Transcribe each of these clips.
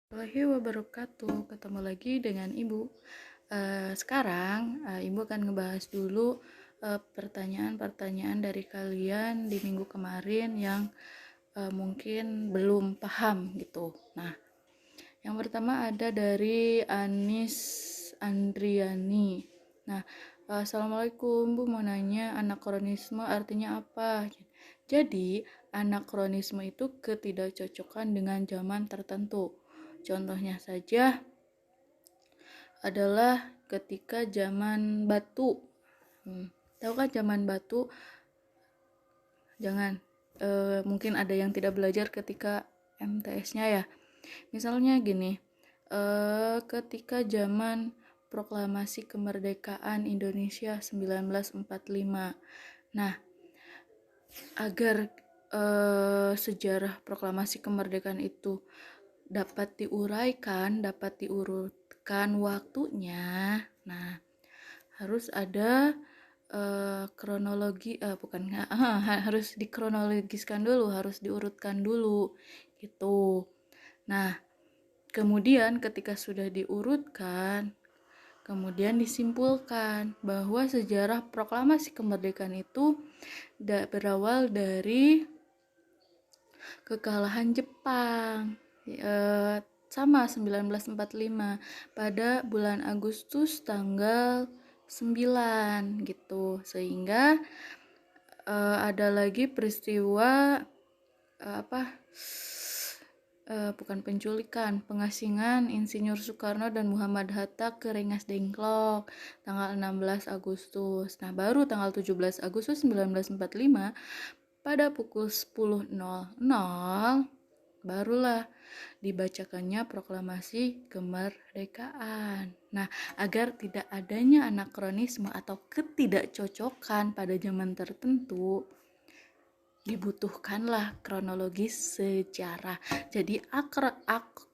Warahmatullahi wabarakatuh. Ketemu lagi dengan Ibu. Sekarang Ibu akan ngebahas dulu pertanyaan-pertanyaan dari kalian di minggu kemarin yang mungkin belum paham gitu. Nah, yang pertama ada dari Anis Andriani. Nah, Assalamualaikum Bu, mau nanya anakronisme artinya apa? Jadi, anakronisme itu ketidakcocokan dengan zaman tertentu. Contohnya saja adalah ketika zaman batu. Tahu kan zaman batu? Jangan. Mungkin ada yang tidak belajar ketika MTS-nya ya. Misalnya gini, ketika zaman proklamasi kemerdekaan Indonesia 1945. Nah, agar sejarah proklamasi kemerdekaan itu dapat diuraikan, dapat diurutkan waktunya. Nah, harus ada kronologi, harus dikronologiskan dulu, harus diurutkan dulu gitu. Nah, kemudian ketika sudah diurutkan, kemudian disimpulkan bahwa sejarah proklamasi kemerdekaan itu berawal dari kekalahan Jepang sama 1945 pada bulan Agustus tanggal 9 gitu, sehingga ada lagi peristiwa bukan penculikan, pengasingan Insinyur Soekarno dan Muhammad Hatta ke Rengas Dengklok tanggal 16 Agustus. Nah, baru tanggal 17 Agustus 1945 pada pukul 10.00 barulah dibacakannya proklamasi kemerdekaan. Nah, agar tidak adanya anakronisme atau ketidakcocokan pada zaman tertentu, dibutuhkanlah kronologis sejarah. Jadi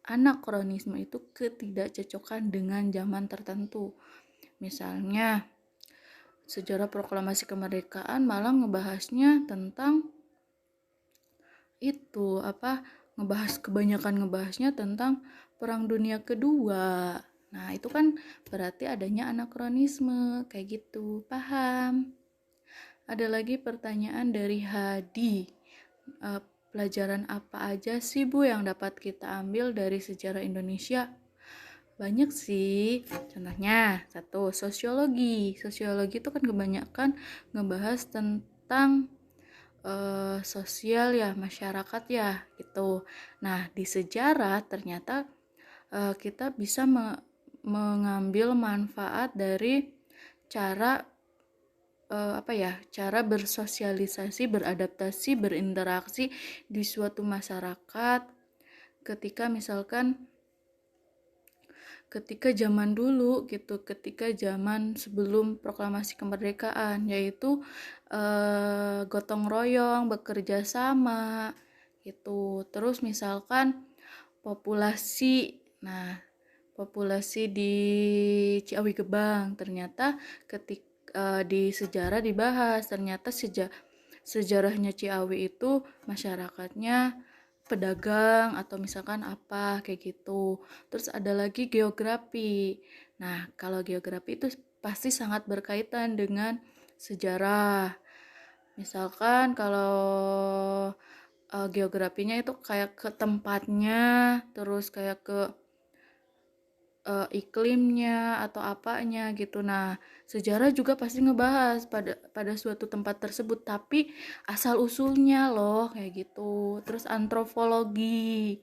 anakronisme itu ketidakcocokan dengan zaman tertentu. Misalnya sejarah proklamasi kemerdekaan malah ngebahasnya tentang itu kebanyakan ngebahasnya tentang Perang Dunia Kedua. Nah, itu kan berarti adanya anakronisme kayak gitu. Paham? Ada lagi pertanyaan dari Hadi. Pelajaran apa aja sih Bu yang dapat kita ambil dari sejarah Indonesia? Banyak sih. Contohnya, satu, sosiologi. Sosiologi itu kan kebanyakan ngebahas tentang sosial ya, masyarakat ya gitu. Nah, di sejarah ternyata kita bisa mengambil manfaat dari cara cara bersosialisasi, beradaptasi, berinteraksi di suatu masyarakat ketika misalkan ketika zaman dulu gitu, ketika zaman sebelum proklamasi kemerdekaan, yaitu gotong royong, bekerja sama gitu. Terus misalkan populasi di Ciawi Gebang, ternyata ketika di sejarah dibahas, ternyata sejarahnya Ciawi itu masyarakatnya pedagang atau misalkan apa kayak gitu. Terus ada lagi geografi. Nah, kalau geografi itu pasti sangat berkaitan dengan sejarah. Misalkan kalau geografinya itu kayak ke tempatnya, terus kayak ke iklimnya atau apanya gitu. Nah, sejarah juga pasti ngebahas pada suatu tempat tersebut, tapi asal usulnya loh kayak gitu. Terus antropologi.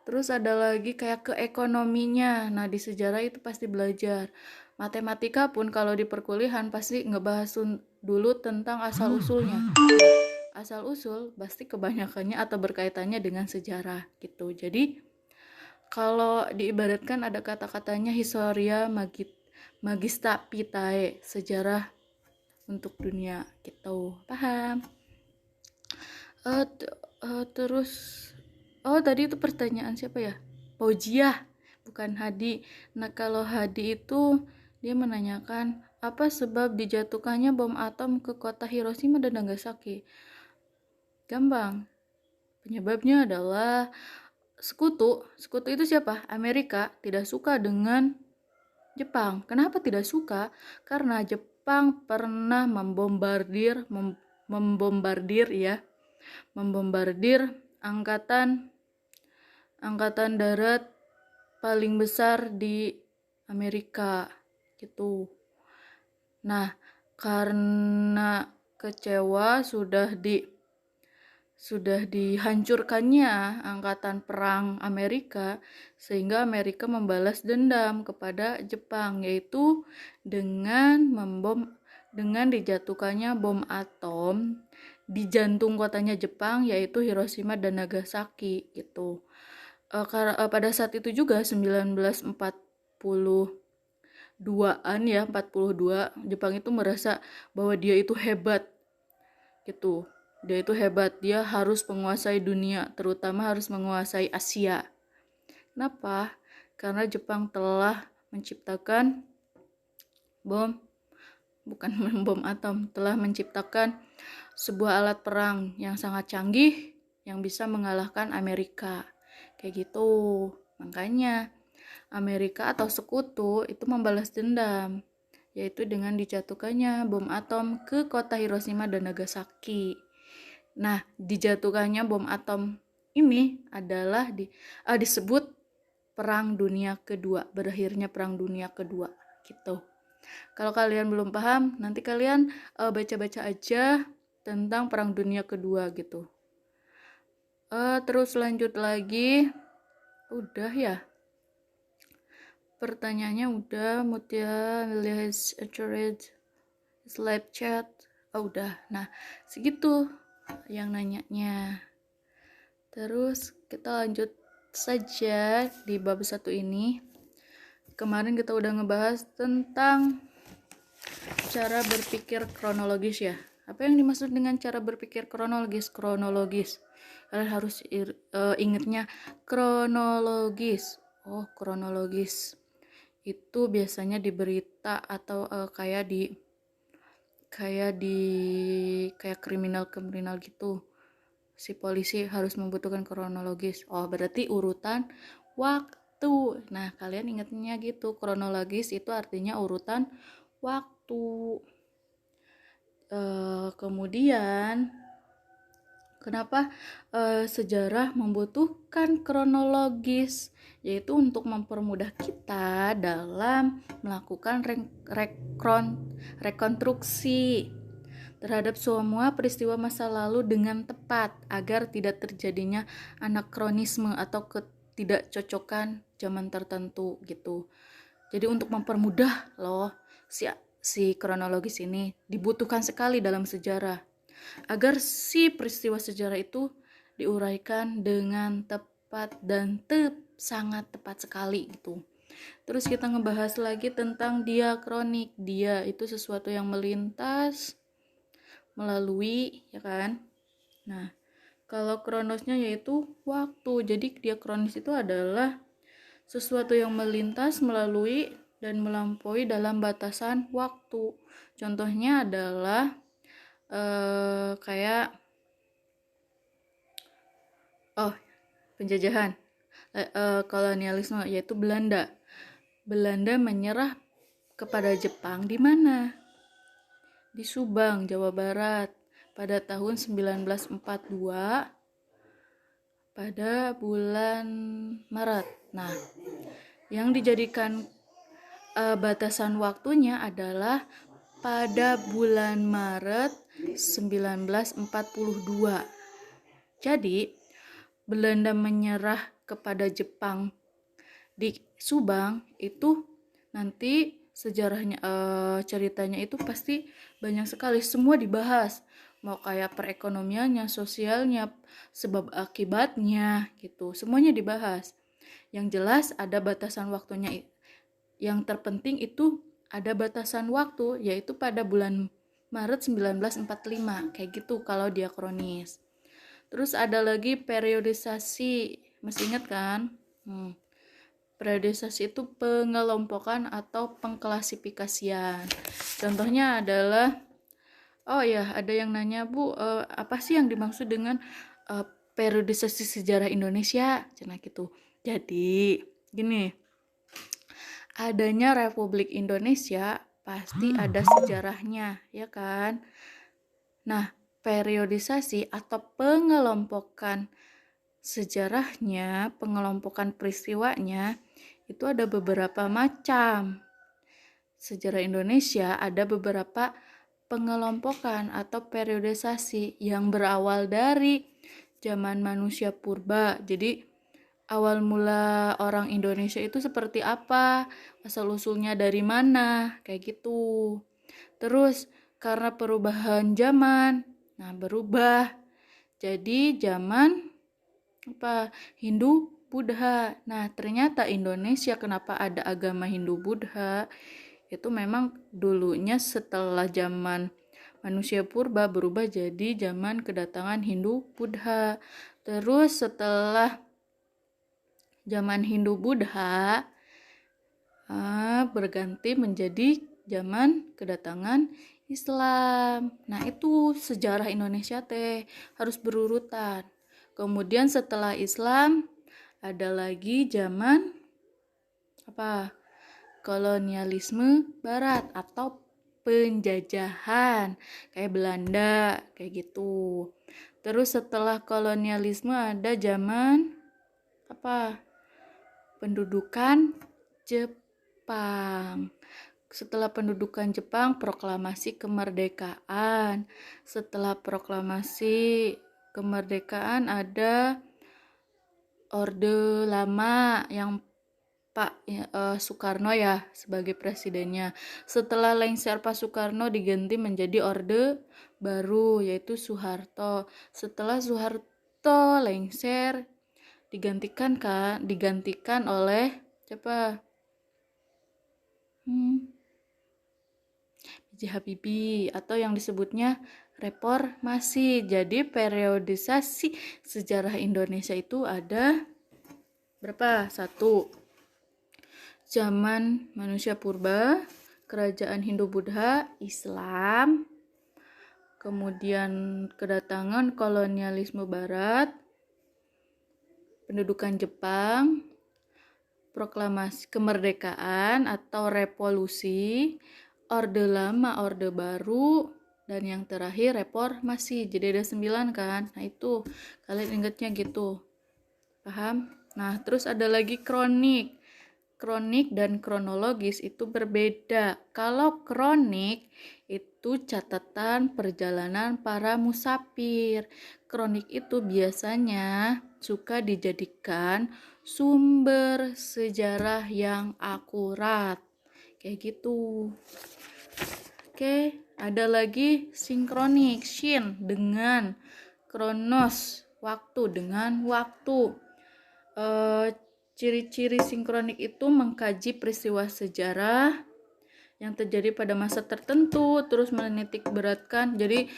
Terus ada lagi kayak ke ekonominya. Nah, di sejarah itu pasti belajar. Matematika pun kalau di perkuliahan pasti ngebahas dulu tentang asal usulnya. Asal usul pasti kebanyakannya atau berkaitannya dengan sejarah gitu. Jadi kalau diibaratkan ada kata-katanya historia magista vitae, sejarah untuk dunia gitu. Paham? Terus tadi itu pertanyaan siapa ya? Paujiah, bukan Hadi. Nah, kalau Hadi itu dia menanyakan apa sebab dijatuhkannya bom atom ke kota Hiroshima dan Nagasaki? Gampang. Penyebabnya adalah Sekutu itu siapa? Amerika tidak suka dengan Jepang. Kenapa tidak suka? Karena Jepang pernah membombardir angkatan darat paling besar di Amerika gitu. Nah, karena kecewa sudah dihancurkannya angkatan perang Amerika, sehingga Amerika membalas dendam kepada Jepang, yaitu dengan dijatuhkannya bom atom di jantung kotanya Jepang, yaitu Hiroshima dan Nagasaki gitu. Pada saat itu juga 1942-an ya, 42, Jepang itu merasa bahwa dia itu hebat gitu. Dia itu hebat, dia harus menguasai dunia, terutama harus menguasai Asia. Kenapa? Karena Jepang telah menciptakan bom atom, telah menciptakan sebuah alat perang yang sangat canggih yang bisa mengalahkan Amerika. Kayak gitu. Makanya Amerika atau sekutu itu membalas dendam, yaitu dengan dijatuhkannya bom atom ke kota Hiroshima dan Nagasaki. Nah, dijatuhkannya bom atom ini adalah disebut Perang Dunia Kedua, berakhirnya Perang Dunia Kedua gitu. Kalau kalian belum paham, nanti kalian baca-baca aja tentang Perang Dunia Kedua gitu. Terus lanjut lagi, udah ya. Pertanyaannya udah, Mutia, Lilis, Slide chat, udah. Nah, segitu yang nanyanya. Terus kita lanjut saja di bab 1 ini. Kemarin kita udah ngebahas tentang cara berpikir kronologis ya. Apa yang dimaksud dengan cara berpikir kronologis? Kalian harus ingatnya kronologis. Kronologis itu biasanya di berita atau kayak kriminal gitu. Si polisi harus membutuhkan kronologis. Berarti urutan waktu. Nah, kalian ingatnya gitu. Kronologis itu artinya urutan waktu. Kemudian kenapa sejarah membutuhkan kronologis? Yaitu untuk mempermudah kita dalam melakukan rekonstruksi terhadap semua peristiwa masa lalu dengan tepat, agar tidak terjadinya anakronisme atau ketidakcocokan zaman tertentu gitu. Jadi untuk mempermudah si kronologis ini dibutuhkan sekali dalam sejarah, agar si peristiwa sejarah itu diuraikan dengan tepat dan sangat tepat sekali gitu. Terus kita ngebahas lagi tentang diakronik. Dia itu sesuatu yang melintas, melalui, ya kan? Nah, kalau kronosnya yaitu waktu. Jadi diakronis itu adalah sesuatu yang melintas, melalui, dan melampaui dalam batasan waktu. Contohnya adalah kayak penjajahan, kolonialisme, yaitu Belanda menyerah kepada Jepang di mana? Di Subang, Jawa Barat pada tahun 1942 pada bulan Maret. Nah, yang dijadikan batasan waktunya adalah pada bulan Maret 1942. Jadi, Belanda menyerah kepada Jepang di Subang itu nanti sejarahnya, ceritanya itu pasti banyak sekali, semua dibahas, mau kayak perekonomiannya, sosialnya, sebab akibatnya gitu, semuanya dibahas. Yang jelas ada batasan waktunya. Yang terpenting itu ada batasan waktu, yaitu pada bulan Maret 1945, kayak gitu kalau diakronis. Terus ada lagi periodisasi, masih ingat kan? Periodisasi itu pengelompokan atau pengklasifikasian. Contohnya adalah, ada yang nanya, Bu, apa sih yang dimaksud dengan periodisasi sejarah Indonesia, cenah gitu. Jadi, gini, adanya Republik Indonesia pasti ada sejarahnya, ya kan? Nah, periodisasi atau pengelompokan sejarahnya, pengelompokan peristiwanya, itu ada beberapa macam. Sejarah Indonesia ada beberapa pengelompokan atau periodisasi yang berawal dari zaman manusia purba. Jadi awal mula orang Indonesia itu seperti apa, asal usulnya dari mana, kayak gitu. Terus karena perubahan zaman, nah berubah jadi zaman apa, Hindu Buddha. Nah ternyata Indonesia kenapa ada agama Hindu Buddha, itu memang dulunya setelah zaman manusia purba berubah jadi zaman kedatangan Hindu Buddha. Terus setelah zaman Hindu Buddha berganti menjadi zaman kedatangan Islam. Nah itu sejarah Indonesia teh harus berurutan. Kemudian setelah Islam ada lagi zaman apa, kolonialisme Barat atau penjajahan kayak Belanda kayak gitu. Terus setelah kolonialisme ada zaman apa, pendudukan Jepang. Setelah pendudukan Jepang, proklamasi kemerdekaan. Setelah proklamasi kemerdekaan ada Orde Lama yang Pak Soekarno ya sebagai presidennya. Setelah lengser Pak Soekarno diganti menjadi Orde Baru yaitu Soeharto. Setelah Soeharto lengser digantikan oleh siapa? B.J. Habibie atau yang disebutnya reformasi. Jadi periodisasi sejarah Indonesia itu ada berapa? 1. Zaman manusia purba, kerajaan Hindu Buddha, Islam, kemudian kedatangan kolonialisme Barat, pendudukan Jepang, proklamasi kemerdekaan atau revolusi, Orde Lama, Orde Baru, dan yang terakhir reformasi. Jadi ada 9 kan. Nah itu kalian ingatnya gitu, paham? Nah terus ada lagi kronik. Kronik dan kronologis itu berbeda. Kalau kronik itu catatan perjalanan para musafir. Kronik itu biasanya suka dijadikan sumber sejarah yang akurat. Kayak gitu. Oke, ada lagi sinkronik, shin dengan kronos, waktu dengan waktu. Ciri-ciri sinkronik itu mengkaji peristiwa sejarah yang terjadi pada masa tertentu, terus menitik beratkan. Jadi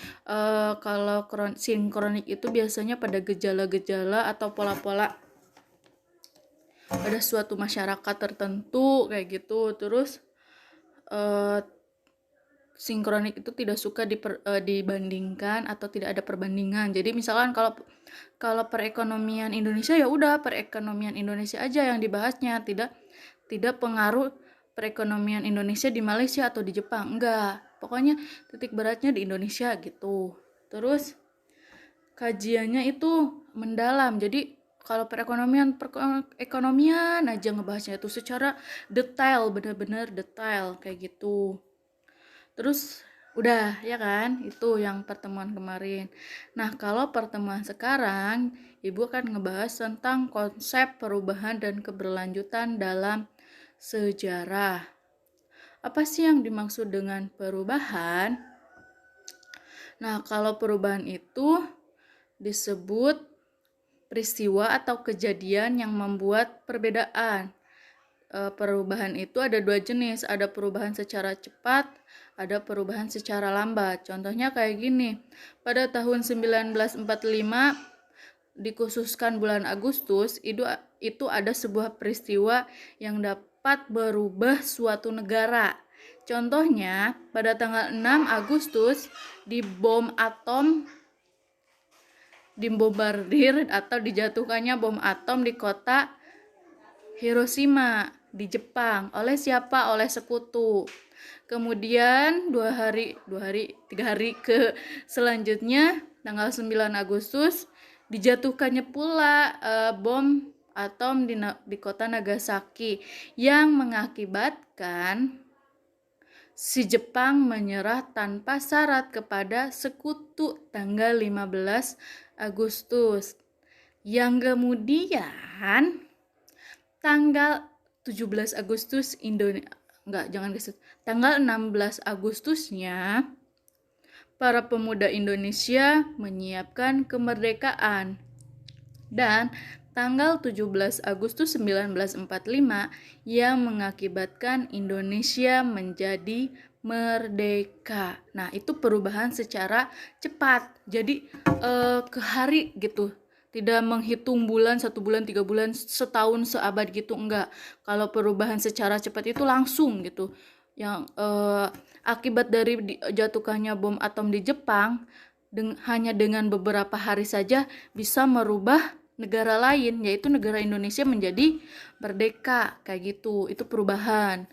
kalau sinkronik itu biasanya pada gejala-gejala atau pola-pola pada suatu masyarakat tertentu kayak gitu. Terus sinkronik itu tidak suka dibandingkan atau tidak ada perbandingan. Jadi misalkan kalau perekonomian Indonesia ya udah perekonomian Indonesia aja yang dibahasnya, tidak pengaruh perekonomian Indonesia di Malaysia atau di Jepang, enggak. Pokoknya titik beratnya di Indonesia gitu. Terus kajiannya itu mendalam. Jadi kalau perekonomian aja ngebahasnya itu secara detail, benar-benar detail kayak gitu. Terus udah ya kan, itu yang pertemuan kemarin. Nah kalau pertemuan sekarang ibu akan ngebahas tentang konsep perubahan dan keberlanjutan dalam sejarah. Apa sih yang dimaksud dengan perubahan? Nah kalau perubahan itu disebut peristiwa atau kejadian yang membuat perbedaan. Perubahan itu ada 2 jenis, ada perubahan secara cepat, ada perubahan secara lambat. Contohnya kayak gini, pada tahun 1945 dikhususkan bulan Agustus, itu ada sebuah peristiwa yang dapat berubah suatu negara. Contohnya, pada tanggal 6 Agustus di bom atom dibombardir atau dijatuhkannya bom atom di kota Hiroshima di Jepang. Oleh siapa? Oleh sekutu. Kemudian 3 hari ke selanjutnya tanggal 9 Agustus dijatuhkannya pula bom atom di kota Nagasaki yang mengakibatkan si Jepang menyerah tanpa syarat kepada sekutu tanggal 15 Agustus. Yang kemudian tanggal 17 Agustus tanggal 16 Agustusnya para pemuda Indonesia menyiapkan kemerdekaan. Dan tanggal 17 Agustus 1945 yang mengakibatkan Indonesia menjadi merdeka. Nah, itu perubahan secara cepat. Jadi ke hari gitu. Tidak menghitung bulan, 1 bulan, 3 bulan, setahun, seabad gitu, enggak. Kalau perubahan secara cepat itu langsung gitu. Yang akibat dari jatuhkannya bom atom di Jepang, hanya dengan beberapa hari saja bisa merubah negara lain, yaitu negara Indonesia menjadi merdeka, kayak gitu. Itu perubahan.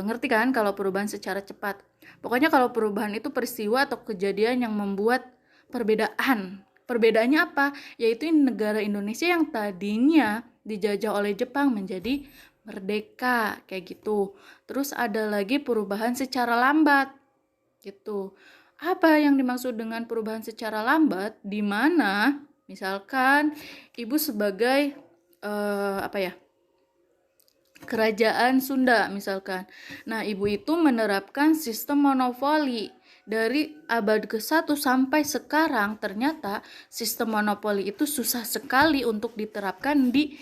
Ngerti kan kalau perubahan secara cepat? Pokoknya kalau perubahan itu peristiwa atau kejadian yang membuat perbedaan. Perbedaannya apa? Yaitu negara Indonesia yang tadinya dijajah oleh Jepang menjadi merdeka, kayak gitu. Terus ada lagi perubahan secara lambat, gitu. Apa yang dimaksud dengan perubahan secara lambat? Di mana misalkan ibu sebagai kerajaan Sunda misalkan. Nah, ibu itu menerapkan sistem monopoli. Dari abad ke-1 sampai sekarang ternyata sistem monopoli itu susah sekali untuk diterapkan di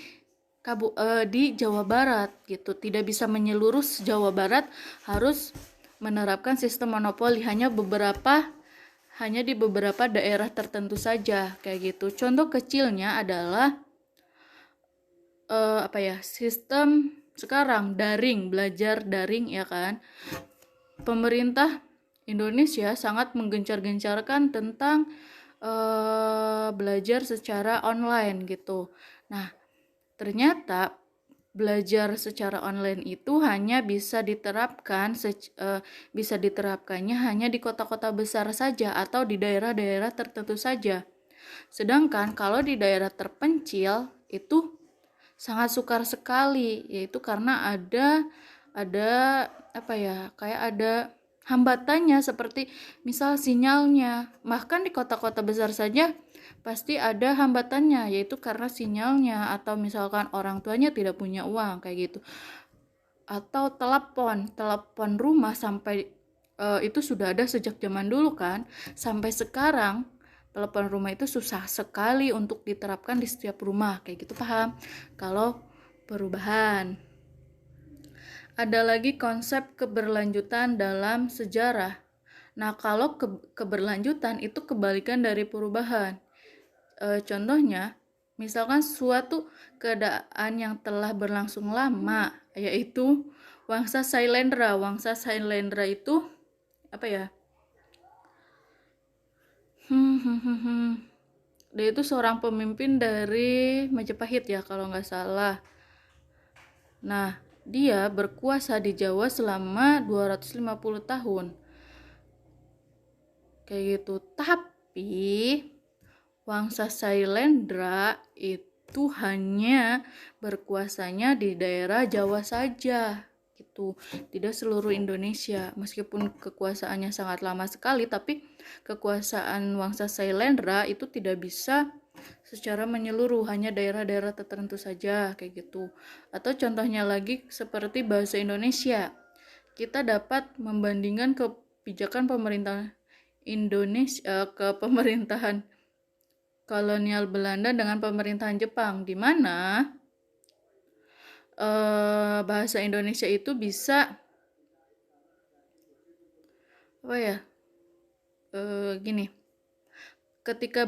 Jawa Barat gitu. Tidak bisa menyeluruh Jawa Barat, harus menerapkan sistem monopoli hanya di beberapa daerah tertentu saja, kayak gitu. Contoh kecilnya adalah sistem sekarang belajar daring, ya kan. Pemerintah Indonesia sangat menggencar-gencarkan tentang belajar secara online gitu. Nah, ternyata belajar secara online itu hanya bisa diterapkannya hanya di kota-kota besar saja atau di daerah-daerah tertentu saja. Sedangkan kalau di daerah terpencil itu sangat sukar sekali, yaitu karena ada kayak ada hambatannya, seperti misal sinyalnya. Bahkan di kota-kota besar saja pasti ada hambatannya, yaitu karena sinyalnya, atau misalkan orang tuanya tidak punya uang, kayak gitu. Atau telepon rumah sampai itu sudah ada sejak zaman dulu kan, sampai sekarang telepon rumah itu susah sekali untuk diterapkan di setiap rumah, kayak gitu. Paham? Kalau perubahan. Ada lagi konsep keberlanjutan dalam sejarah. Nah, kalau keberlanjutan itu kebalikan dari perubahan. Contohnya, misalkan suatu keadaan yang telah berlangsung lama, yaitu Wangsa Sailendra. Wangsa Sailendra itu dia itu seorang pemimpin dari Majapahit ya, kalau nggak salah. Nah, dia berkuasa di Jawa selama 250 tahun. Kayak gitu. Tapi Wangsa Sailendra itu hanya berkuasanya di daerah Jawa saja, gitu. Tidak seluruh Indonesia. Meskipun kekuasaannya sangat lama sekali, tapi kekuasaan Wangsa Sailendra itu tidak bisa secara menyeluruh, hanya daerah-daerah tertentu saja, kayak gitu. Atau contohnya lagi seperti bahasa Indonesia. Kita dapat membandingkan kebijakan pemerintah Indonesia ke pemerintahan kolonial Belanda dengan pemerintahan Jepang, di mana bahasa Indonesia itu bisa gini. Ketika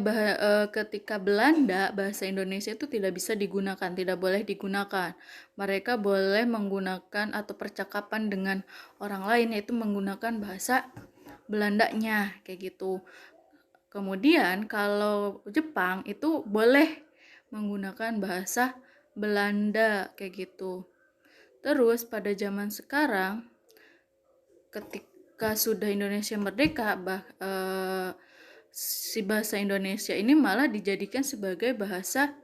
Belanda, bahasa Indonesia itu tidak bisa digunakan, tidak boleh digunakan. Mereka boleh menggunakan atau percakapan dengan orang lain, yaitu menggunakan bahasa Belandanya, kayak gitu. Kemudian kalau Jepang itu boleh menggunakan bahasa Belanda kayak gitu. Terus pada zaman sekarang ketika sudah Indonesia merdeka, si bahasa Indonesia ini malah dijadikan sebagai bahasa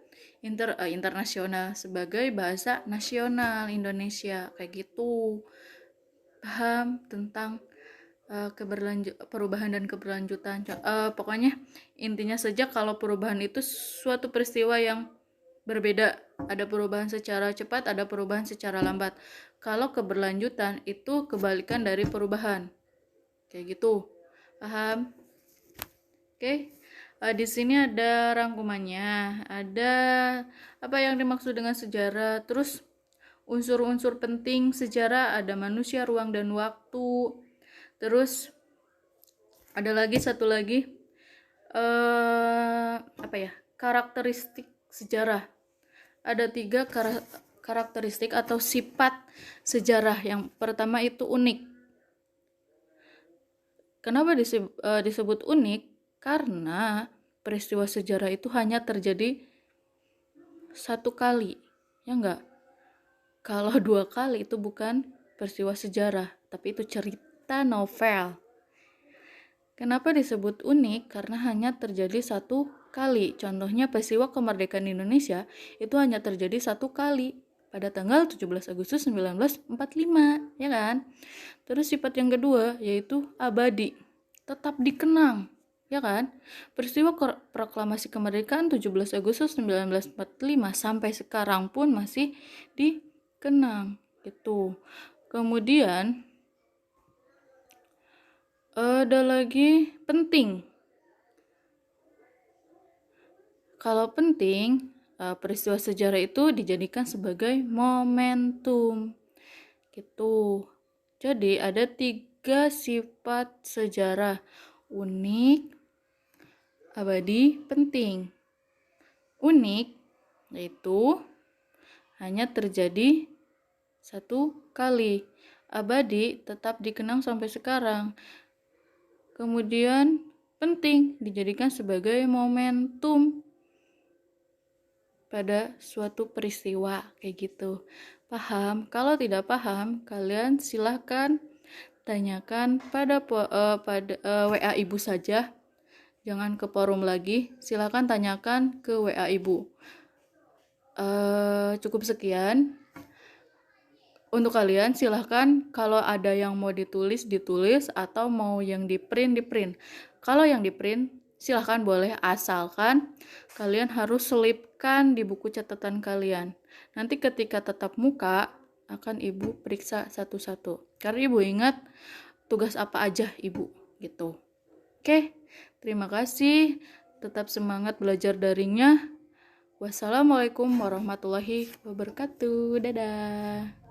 internasional, sebagai bahasa nasional Indonesia kayak gitu. Paham tentang perubahan dan keberlanjutan. Pokoknya intinya saja kalau perubahan itu suatu peristiwa yang berbeda. Ada perubahan secara cepat, ada perubahan secara lambat. Kalau keberlanjutan itu kebalikan dari perubahan. Kayak gitu. Paham? Oke. Di sini ada rangkumannya. Ada apa yang dimaksud dengan sejarah. Terus unsur-unsur penting sejarah ada manusia, ruang, dan waktu. Terus ada lagi satu lagi karakteristik sejarah. Ada 3 karakteristik atau sifat sejarah. Yang pertama itu unik. Kenapa disebut unik? Karena peristiwa sejarah itu hanya terjadi 1 kali, ya enggak? Kalau 2 kali itu bukan peristiwa sejarah, tapi itu cerita novel. Kenapa disebut unik? Karena hanya terjadi 1 kali. Contohnya peristiwa kemerdekaan Indonesia itu hanya terjadi 1 kali pada tanggal 17 Agustus 1945, ya kan? Terus sifat yang kedua yaitu abadi, tetap dikenang, ya kan? Peristiwa proklamasi kemerdekaan 17 Agustus 1945 sampai sekarang pun masih dikenang gitu. Kemudian ada lagi penting. Kalau penting, peristiwa sejarah itu dijadikan sebagai momentum gitu. Jadi ada 3 sifat sejarah: unik, abadi, penting. Unik yaitu hanya terjadi 1 kali. Abadi tetap dikenang sampai sekarang. Kemudian penting dijadikan sebagai momentum pada suatu peristiwa kayak gitu. Paham? Kalau tidak paham, kalian silahkan tanyakan pada WA ibu saja. Jangan ke forum lagi. Silahkan tanyakan ke WA ibu. Cukup sekian. Untuk kalian silahkan kalau ada yang mau ditulis atau mau yang di print. Kalau yang di print silahkan boleh, asalkan kalian harus selipkan di buku catatan kalian. Nanti ketika tatap muka akan ibu periksa satu-satu. Karena ibu ingat tugas apa aja ibu gitu. Oke, terima kasih. Tetap semangat belajar daringnya. Wassalamualaikum warahmatullahi wabarakatuh. Dadah.